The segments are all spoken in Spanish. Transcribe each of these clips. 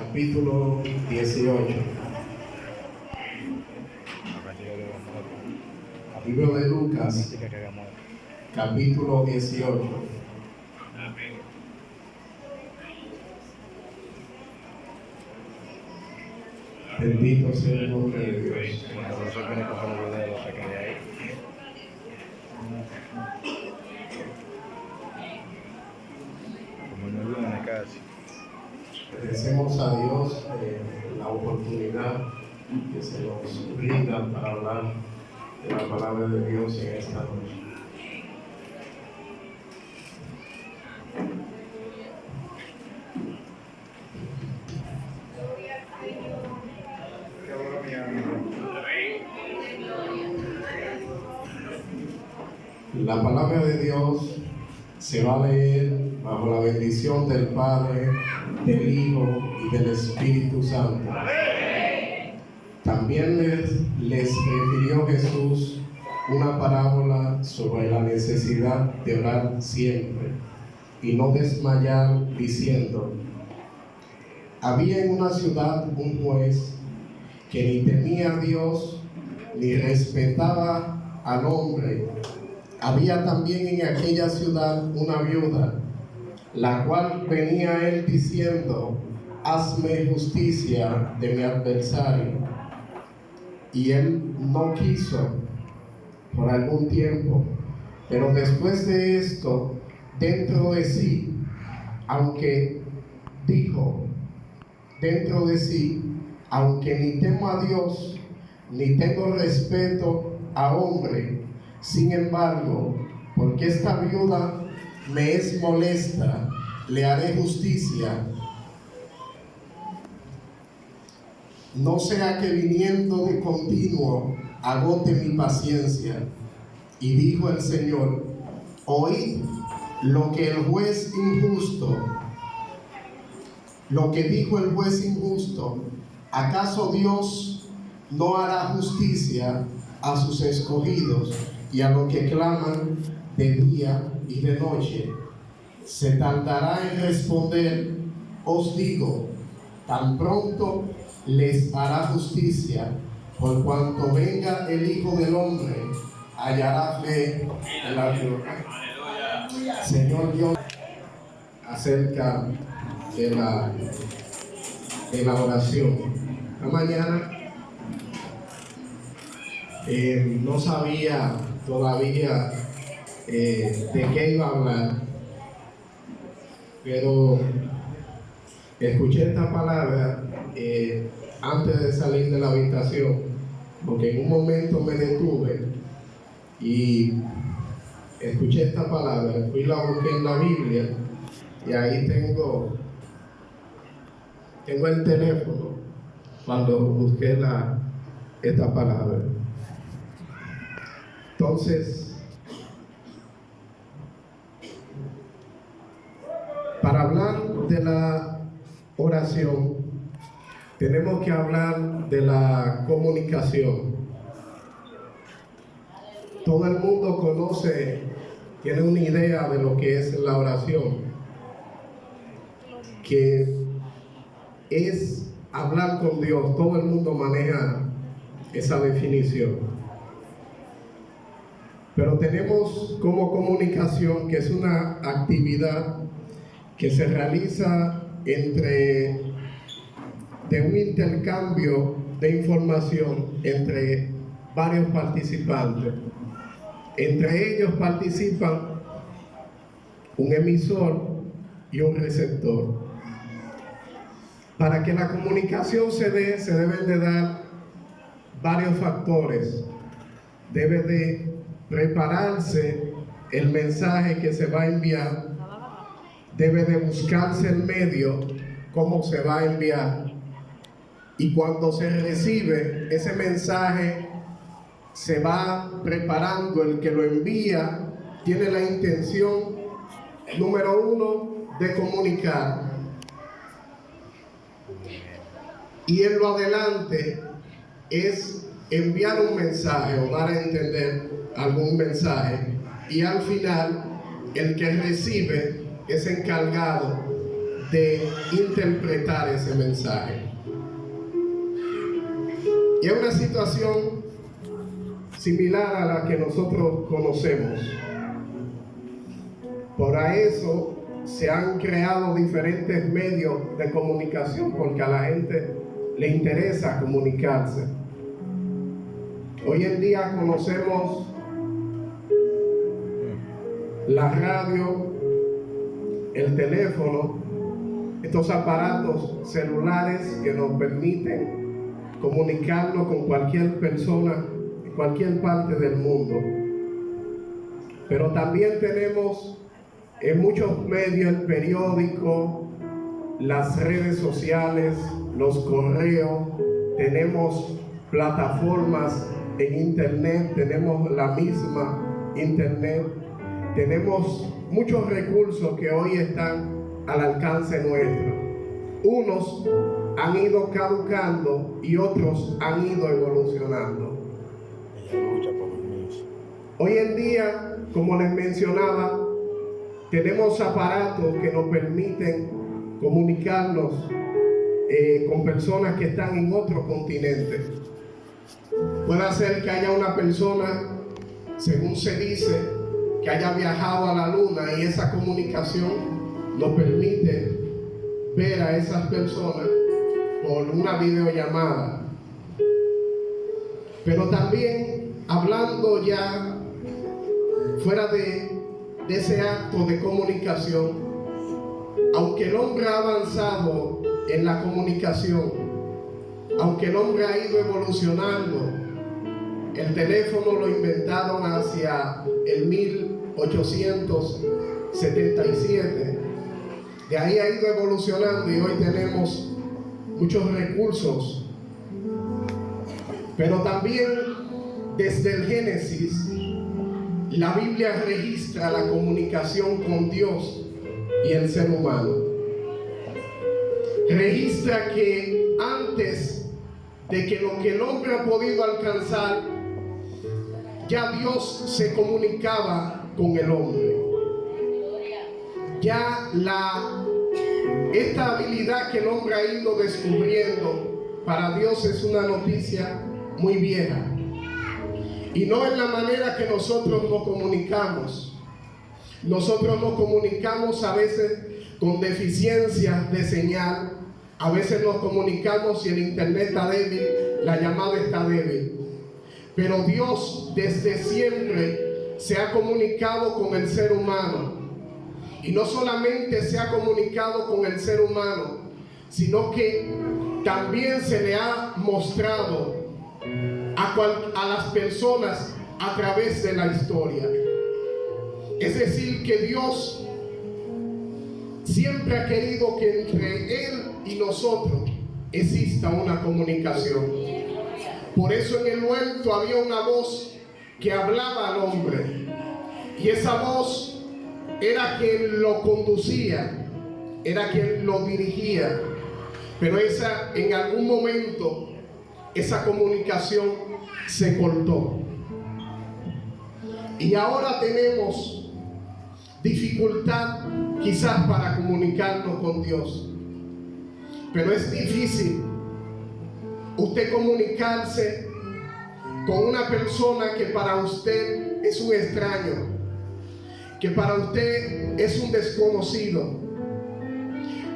capítulo 18. Libro de Lucas, capítulo 18. Bendito sea el nombre de Dios. Agradecemos a Dios la oportunidad que se nos brinda para hablar de la palabra de Dios en esta noche. La palabra de Dios se va a leer bajo la bendición del Padre, del Hijo y del Espíritu Santo. También les refirió Jesús una parábola sobre la necesidad de orar siempre y no desmayar, diciendo: había en una ciudad un juez que ni temía a Dios ni respetaba al hombre. Había también en aquella ciudad una viuda, la cual venía a él diciendo: hazme justicia de mi adversario. Y él no quiso por algún tiempo, pero después de esto, dentro de sí, aunque dijo dentro de sí: aunque ni temo a Dios, ni tengo respeto a hombre, sin embargo, porque esta viuda me es molesta, le haré justicia, no sea que viniendo de continuo agote mi paciencia. Y dijo el Señor: oíd lo que dijo el juez injusto. ¿Acaso Dios no hará justicia a sus escogidos y a los que claman de día y de noche? Se tardará en responder. Os digo, tan pronto les hará justicia. Por cuanto venga el Hijo del Hombre, hallará fe en la tierra. Señor Dios, acerca de la oración. Esta mañana no sabía todavía de qué iba a hablar, pero escuché esta palabra antes de salir de la habitación, porque en un momento me detuve y escuché esta palabra. Fui y la busqué en la Biblia y ahí tengo el teléfono cuando busqué esta palabra. Entonces, para hablar de la oración, tenemos que hablar de la comunicación. Todo el mundo tiene una idea de lo que es la oración, que es hablar con Dios. Todo el mundo maneja esa definición. Pero tenemos como comunicación que es una actividad que se realiza de un intercambio de información entre varios participantes. Entre ellos participan un emisor y un receptor. Para que la comunicación se dé, se deben de dar varios factores. Debe de prepararse el mensaje que se va a enviar. Debe de buscarse el medio, cómo se va a enviar. Y cuando se recibe ese mensaje, se va preparando. El que lo envía tiene la intención, número uno, de comunicar. Y en lo adelante es enviar un mensaje o dar a entender algún mensaje. Y al final, el que recibe es encargado de interpretar ese mensaje. Y es una situación similar a la que nosotros conocemos. Por eso se han creado diferentes medios de comunicación, porque a la gente le interesa comunicarse. Hoy en día conocemos la radio, el teléfono, estos aparatos celulares que nos permiten comunicarnos con cualquier persona en cualquier parte del mundo. Pero también tenemos en muchos medios el periódico, las redes sociales, los correos, tenemos plataformas en internet, tenemos la misma internet, tenemos muchos recursos que hoy están al alcance nuestro. Unos han ido caducando y otros han ido evolucionando. Hoy en día, como les mencionaba, tenemos aparatos que nos permiten comunicarnos con personas que están en otro continente. Puede ser que haya una persona, según se dice, que haya viajado a la luna, y esa comunicación nos permite ver a esas personas por una videollamada. Pero también, hablando ya fuera de ese acto de comunicación, aunque el hombre ha avanzado en la comunicación, aunque el hombre ha ido evolucionando, el teléfono lo inventaron hacia el 1877. De ahí ha ido evolucionando y hoy tenemos muchos recursos. Pero también desde el Génesis, la Biblia registra la comunicación con Dios y el ser humano. Registra que antes de que lo que el hombre ha podido alcanzar, ya Dios se comunicaba con el hombre. Ya esta habilidad que el hombre ha ido descubriendo, para Dios es una noticia muy vieja. Y no en la manera que nosotros nos comunicamos. Nosotros nos comunicamos a veces con deficiencias de señal. A veces nos comunicamos si el internet está débil, la llamada está débil. Pero Dios desde siempre se ha comunicado con el ser humano. Y no solamente se ha comunicado con el ser humano, sino que también se le ha mostrado a las personas a través de la historia. Es decir, que Dios siempre ha querido que entre Él y nosotros exista una comunicación. Por eso en el huerto había una voz que hablaba al hombre, y esa voz era quien lo conducía, era quien lo dirigía. Pero en algún momento esa comunicación se cortó. Y ahora tenemos dificultad quizás para comunicarnos con Dios. Pero es difícil usted comunicarse con una persona que para usted es un extraño, que para usted es un desconocido,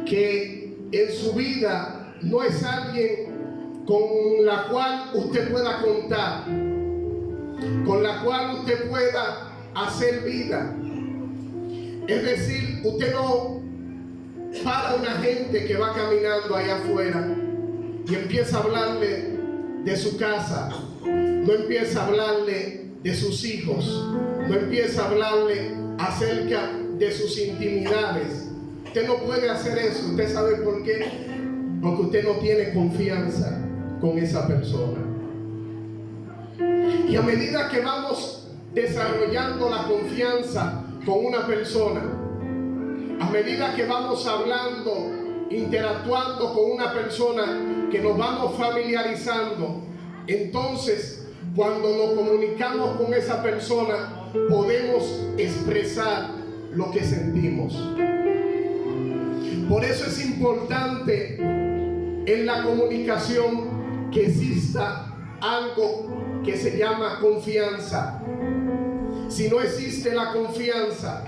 que en su vida no es alguien con la cual usted pueda contar, con la cual usted pueda hacer vida. Es decir, usted no para una gente que va caminando allá afuera y empieza a hablarle de su casa, no empieza a hablarle de sus hijos, no empieza a hablarle acerca de sus intimidades. Usted no puede hacer eso. ¿Usted sabe por qué? Porque usted no tiene confianza con esa persona. Y a medida que vamos desarrollando la confianza con una persona, a medida que vamos hablando, interactuando con una persona, que nos vamos familiarizando, entonces cuando nos comunicamos con esa persona podemos expresar lo que sentimos. Por eso es importante en la comunicación que exista algo que se llama confianza. Si no existe la confianza,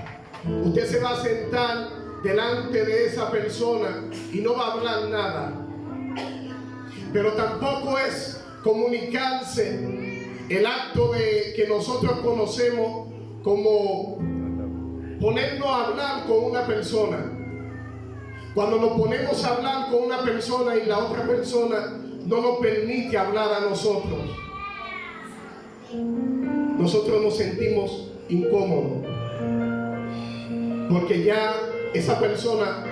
usted se va a sentar delante de esa persona y no va a hablar nada. Pero tampoco es comunicarse el acto de que nosotros conocemos como ponernos a hablar con una persona. Cuando nos ponemos a hablar con una persona y la otra persona no nos permite hablar a nosotros, nosotros nos sentimos incómodos, porque ya esa persona,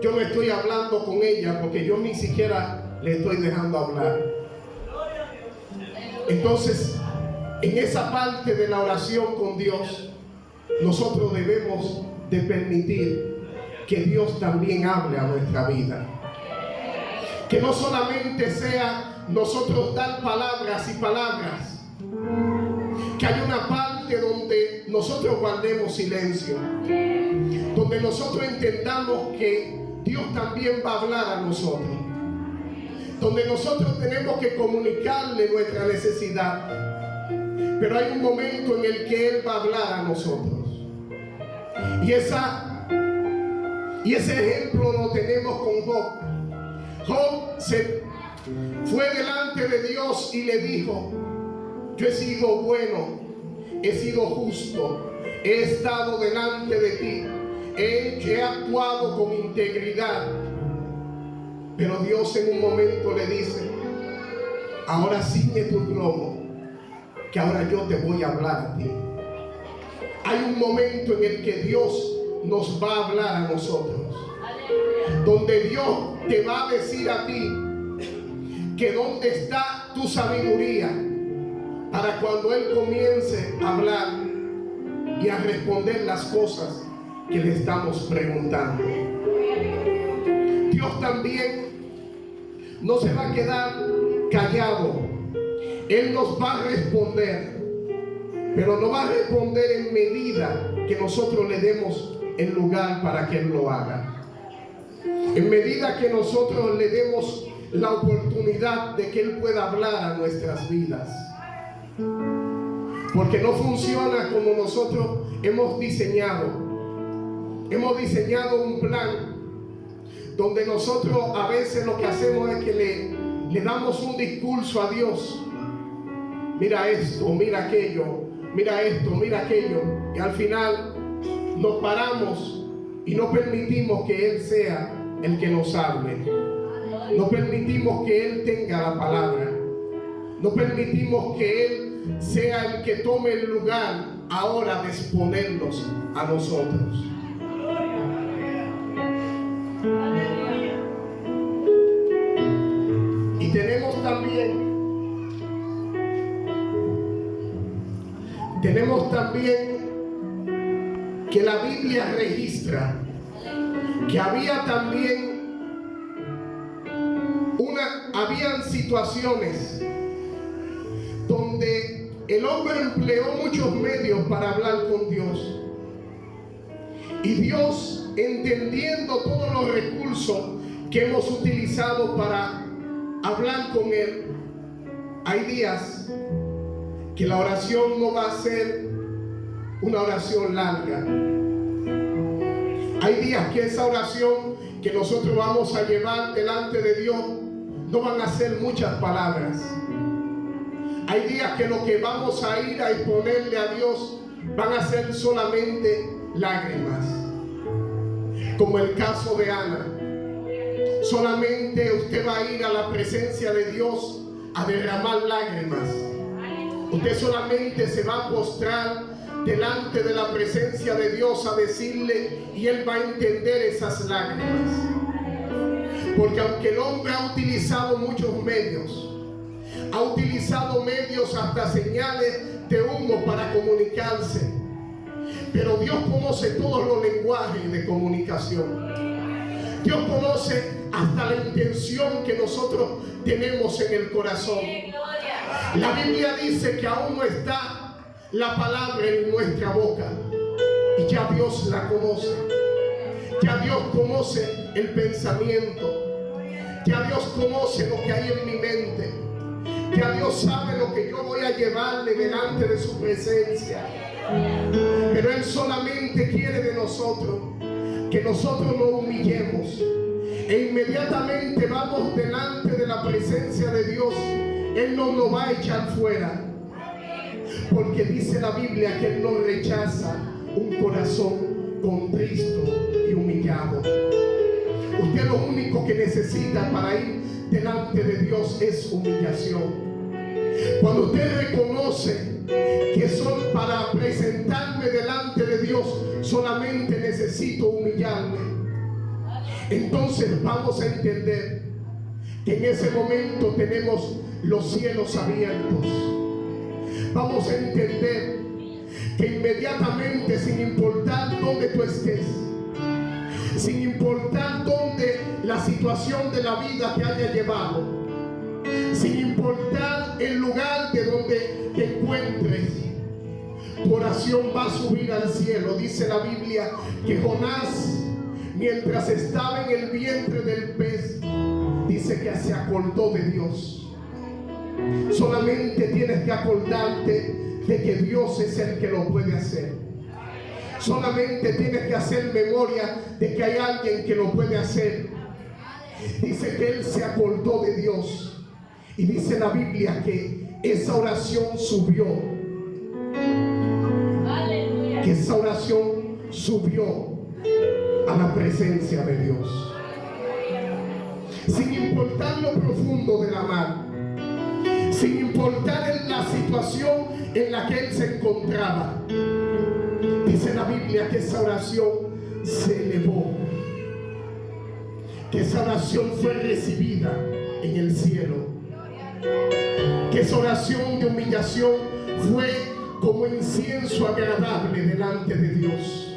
yo no estoy hablando con ella porque yo ni siquiera le estoy dejando hablar. Entonces, en esa parte de la oración con Dios, nosotros debemos de permitir que Dios también hable a nuestra vida. Que no solamente sea nosotros dar palabras y palabras, que hay una parte donde nosotros guardemos silencio, donde nosotros entendamos que Dios también va a hablar a nosotros, donde nosotros tenemos que comunicarle nuestra necesidad, pero hay un momento en el que Él va a hablar a nosotros. Y ese ejemplo lo tenemos con Job. Job se fue delante de Dios y le dijo: yo he sido bueno, he sido justo, he estado delante de ti, he actuado con integridad. Pero Dios en un momento le dice: ahora ciñe tu lomo, que ahora yo te voy a hablar a ti. Hay un momento en el que Dios nos va a hablar a nosotros, donde Dios te va a decir a ti que dónde está tu sabiduría, para cuando Él comience a hablar y a responder las cosas que le estamos preguntando. Dios también no se va a quedar callado. Él nos va a responder, pero no va a responder en medida que nosotros le demos el lugar para que Él lo haga. En medida que nosotros le demos la oportunidad de que Él pueda hablar a nuestras vidas. Porque no funciona como nosotros hemos diseñado. Hemos diseñado un plan donde nosotros a veces lo que hacemos es que le damos un discurso a Dios. Mira esto, mira aquello, mira esto, mira aquello. Y al final nos paramos y no permitimos que Él sea el que nos hable. No permitimos que Él tenga la palabra. No permitimos que Él sea el que tome el lugar ahora de exponernos a nosotros. Y tenemos también que la Biblia registra que había también habían situaciones donde el hombre empleó muchos medios para hablar con Dios, y Dios, entendiendo todos los recursos que hemos utilizado para hablar con Él, hay días que la oración no va a ser una oración larga. Hay días que esa oración que nosotros vamos a llevar delante de Dios no van a ser muchas palabras. Hay días que lo que vamos a ir a exponerle a Dios van a ser solamente lágrimas, como el caso de Ana. Solamente usted va a ir a la presencia de Dios a derramar lágrimas. Usted solamente se va a postrar delante de la presencia de Dios a decirle, y Él va a entender esas lágrimas. Porque aunque el hombre ha utilizado muchos medios, ha utilizado medios hasta señales de humo para comunicarse, pero Dios conoce todos los lenguajes de comunicación. Dios conoce hasta la intención que nosotros tenemos en el corazón. La Biblia dice que aún no está la palabra en nuestra boca y ya Dios la conoce. Ya Dios conoce el pensamiento. Ya Dios conoce lo que hay en mi mente. Ya Dios sabe lo que yo voy a llevarle delante de su presencia. Pero Él solamente quiere de nosotros que nosotros nos humillemos e inmediatamente vamos delante de la presencia de Dios. Él no nos va a echar fuera, porque dice la Biblia que Él no rechaza un corazón contristo y humillado. Usted lo único que necesita para ir delante de Dios es humillación. Cuando usted reconoce que son para presentarme delante de Dios, solamente necesito humillarme, entonces vamos a entender que en ese momento tenemos los cielos abiertos. Vamos a entender que inmediatamente, sin importar dónde tú estés, sin importar dónde la situación de la vida te haya llevado, sin importar el lugar de donde te encuentres, tu oración va a subir al cielo. Dice la Biblia que Jonás, mientras estaba en el vientre del pez, dice que se acordó de Dios. Solamente tienes que acordarte de que Dios es el que lo puede hacer. Solamente tienes que hacer memoria de que hay alguien que lo puede hacer. Dice que él se acordó de Dios. Y dice la Biblia que esa oración subió. Aleluya. Que esa oración subió a la presencia de Dios. Sin importar lo profundo de la mar, sin importar en la situación en la que él se encontraba, dice la Biblia que esa oración se elevó, que esa oración fue recibida en el cielo, que esa oración de humillación fue como incienso agradable delante de Dios.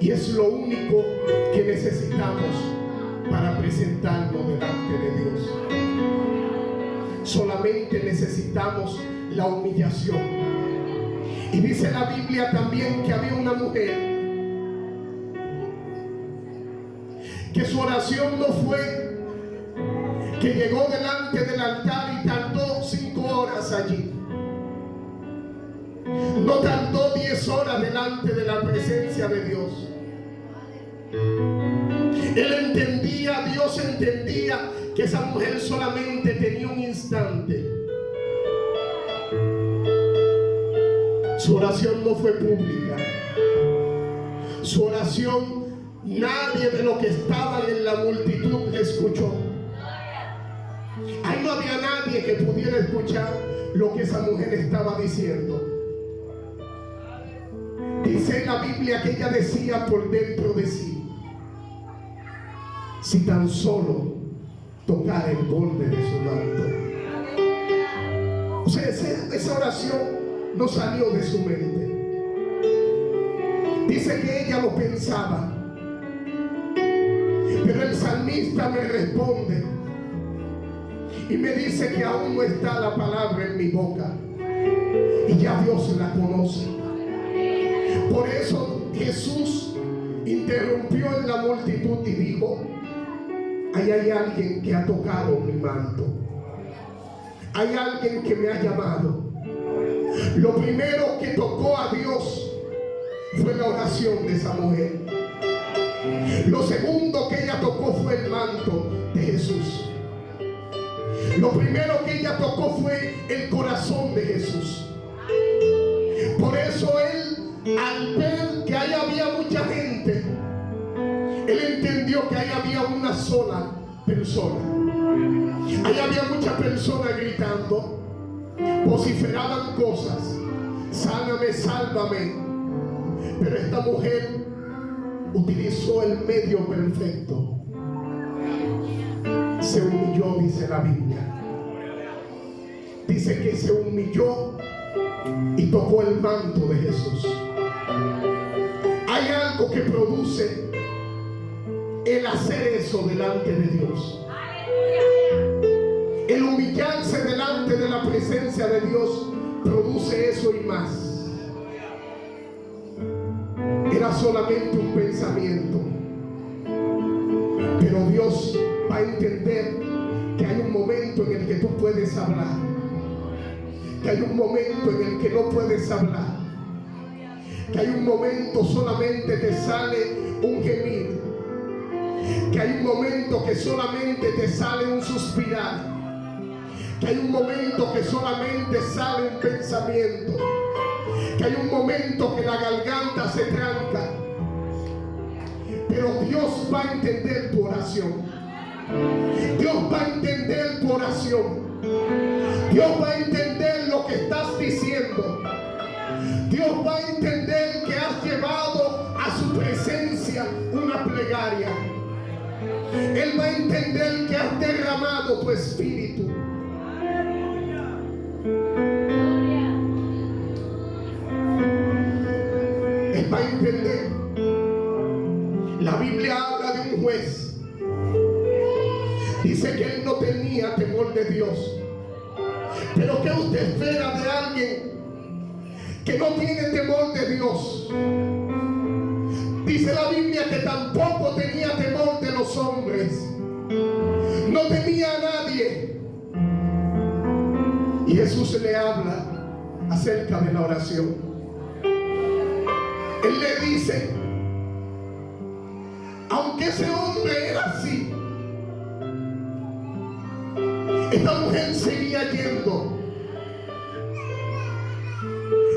Y es lo único que necesitamos para presentarnos delante de Dios. Solamente necesitamos la humillación. Y dice la Biblia también que había una mujer que su oración no fue que llegó delante del altar y tardó 5 horas allí. No tardó 10 horas delante de la presencia de Dios. Él entendía, Dios entendía que esa mujer solamente tenía un instante. Su oración no fue pública. Su oración, nadie de los que estaban en la multitud le escuchó. Ahí no había nadie que pudiera escuchar lo que esa mujer estaba diciendo. Dice en la Biblia que ella decía por dentro de sí: si tan solo tocar el borde de su manto. O sea, esa oración no salió de su mente. Dice que ella lo pensaba. Pero el salmista me responde y me dice que aún no está la palabra en mi boca y ya Dios la conoce. Por eso Jesús interrumpió en la multitud y dijo: ahí hay alguien que ha tocado mi manto. Hay alguien que me ha llamado. Lo primero que tocó a Dios fue la oración de esa mujer. Lo segundo que ella tocó fue el manto de Jesús. Lo primero que ella tocó fue el corazón de Jesús. Por eso él, al ver que ahí había mucha gente, él entendió que ahí había una sola persona. Ahí había muchas personas gritando, vociferaban cosas: sáname, sálvame. Pero esta mujer utilizó el medio perfecto. Se humilló, dice la Biblia. Dice que se humilló y tocó el manto de Jesús. Hay algo que produce el hacer eso delante de Dios. El humillarse delante de la presencia de Dios produce eso y más. era solamente un pensamiento. Pero Dios va a entender que hay un momento en el que tú puedes hablar, que hay un momento en el que no puedes hablar, que hay un momento solamente te sale un gemir, que hay un momento que solamente te sale un suspirar, que hay un momento que solamente sale un pensamiento, que hay un momento que la garganta se tranca. Pero Dios va a entender tu oración. Dios va a entender tu oración. Dios va a entender lo que estás diciendo. Dios va a entender que has llevado a su presencia una plegaria. Él va a entender que has derramado tu espíritu. Él va a entender. La Biblia habla de un juez. Dice que él no tenía temor de Dios. Pero ¿qué usted espera de alguien que no tiene temor de Dios? Dice la Biblia que tampoco tenía temor de los hombres. No temía a nadie. Y Jesús le habla acerca de la oración. Él le dice, aunque ese hombre era así, esta mujer seguía yendo.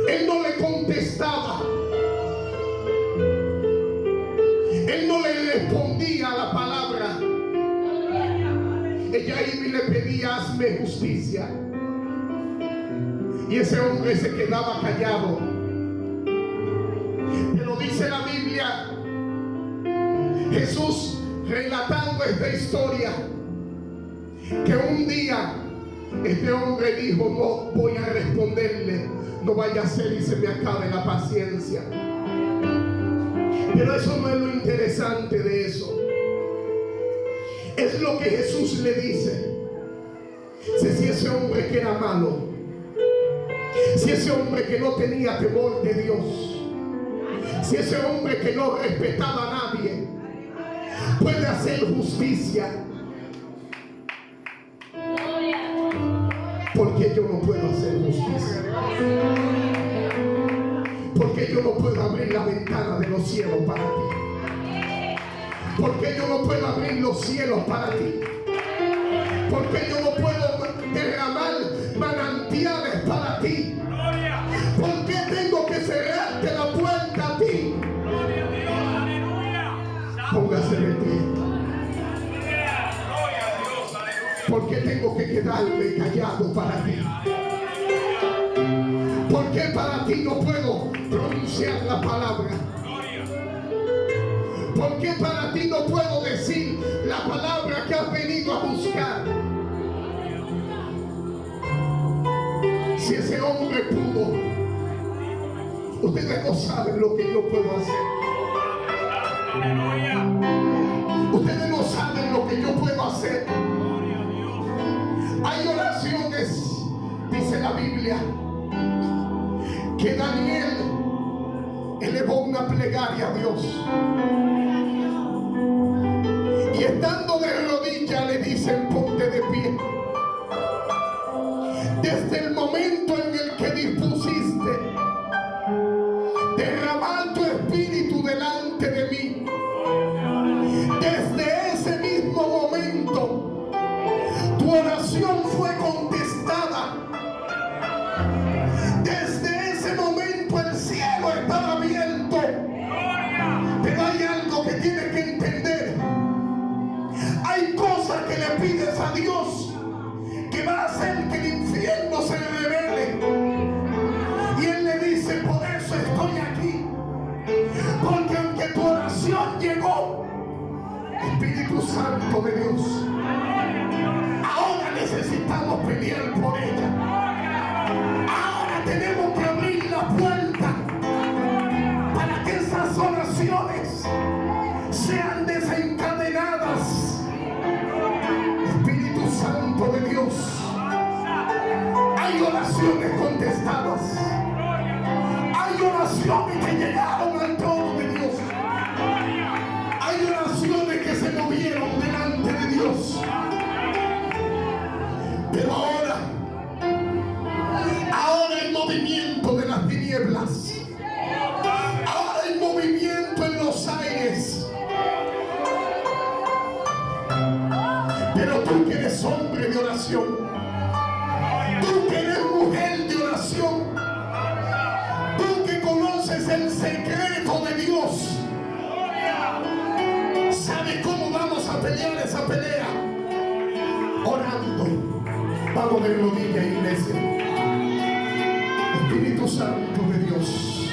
Él no le contestaba. Él no le respondía a la palabra. Ella iba y le pedía, hazme justicia. Y ese hombre se quedaba callado. Pero dice la Biblia, Jesús relatando esta historia, que un día este hombre dijo, no voy a responderle, no vaya a ser y se me acabe la paciencia. Pero eso no es lo interesante de eso. Es lo que Jesús le dice. Si ese hombre que era malo, si ese hombre que no tenía temor de Dios, si ese hombre que no respetaba a nadie puede hacer justicia, ¿por qué yo no puedo hacer justicia? ¿Por qué yo no puedo abrir la ventana de los cielos para ti? ¿Por qué yo no puedo abrir los cielos para ti? ¿Por qué yo no puedo derramar manantiales para ti? ¿Por qué tengo que cerrarte la puerta a ti? Póngase de pie. ¿Por qué tengo que quedarme callado para ti? ¿Por qué para ti no puedo pronunciar la palabra? ¿Por qué para ti no puedo decir la palabra que has venido a buscar? Si ese hombre pudo, ustedes no saben lo que yo puedo hacer. Ustedes no saben lo que yo puedo hacer. Hay oraciones, dice la Biblia, que Daniel elevó una plegaria a Dios. Y estando de rodillas le dicen, ponte de pie. Desde el momento en el que dispusiste derramar tu espíritu delante de mí, desde ese mismo momento tu oración fue contestada. Desde ese momento el cielo estaba abierto. Pero hay algo que tienes que entender. Hay cosas que le pides a Dios que va a hacer que el infierno se revele. Y Él le dice, por eso estoy aquí. Porque aunque tu oración llegó, Espíritu Santo de Dios, ahora necesitamos pelear por ella. Ahora tenemos que abrir la puerta para que esas oraciones sean desencadenadas. Espíritu Santo de Dios, hay oraciones contestadas. Hay oraciones que llegaron al trono de Dios. Pero tú que eres hombre de oración, tú que eres mujer de oración, tú que conoces el secreto de Dios, ¿sabes cómo vamos a pelear esa pelea? Orando. Vamos de rodillas, iglesia. Espíritu Santo de Dios,